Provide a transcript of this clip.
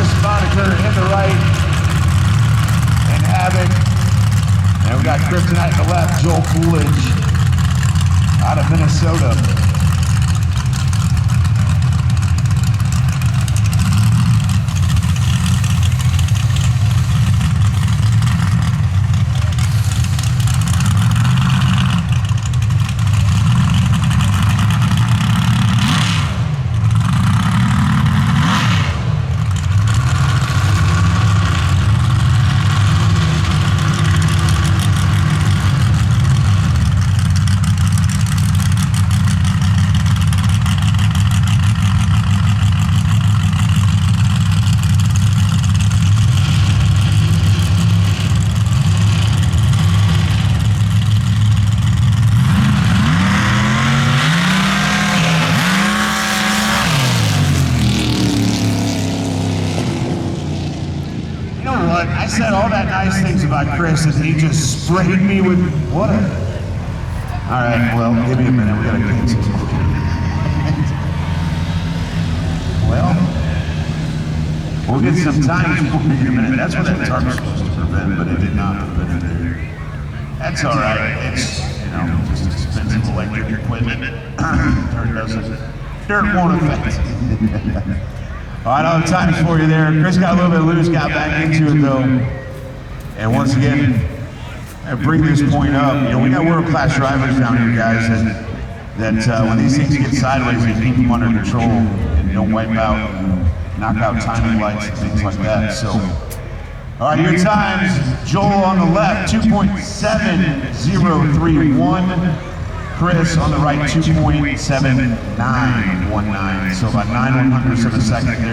Chris Moniker in the right, and Havoc. And we got Kryptonite in the left, Joel Coolidge out of Minnesota. I said all that nice things about Chris, and he just sprayed me with water. All right, well, give me a minute. We gotta get to it. Well, we'll get some time for you in a minute. That's what that tarp was supposed to prevent, but it did not prevent it. That's all right. It's, you know, just expensive electric equipment. Dirt won't affect it. All right, all the times for you there. Chris got a little bit loose, got back into it though. And once again, I bring this point up. You know, we got world-class drivers down here, guys, that when these things get sideways, we keep them under control and don't wipe out and knock out timing lights and things like that. So, all right, your times. Joel on the left, 2.7031. Chris on the right, 2.7919. So about 9/100ths of a second there.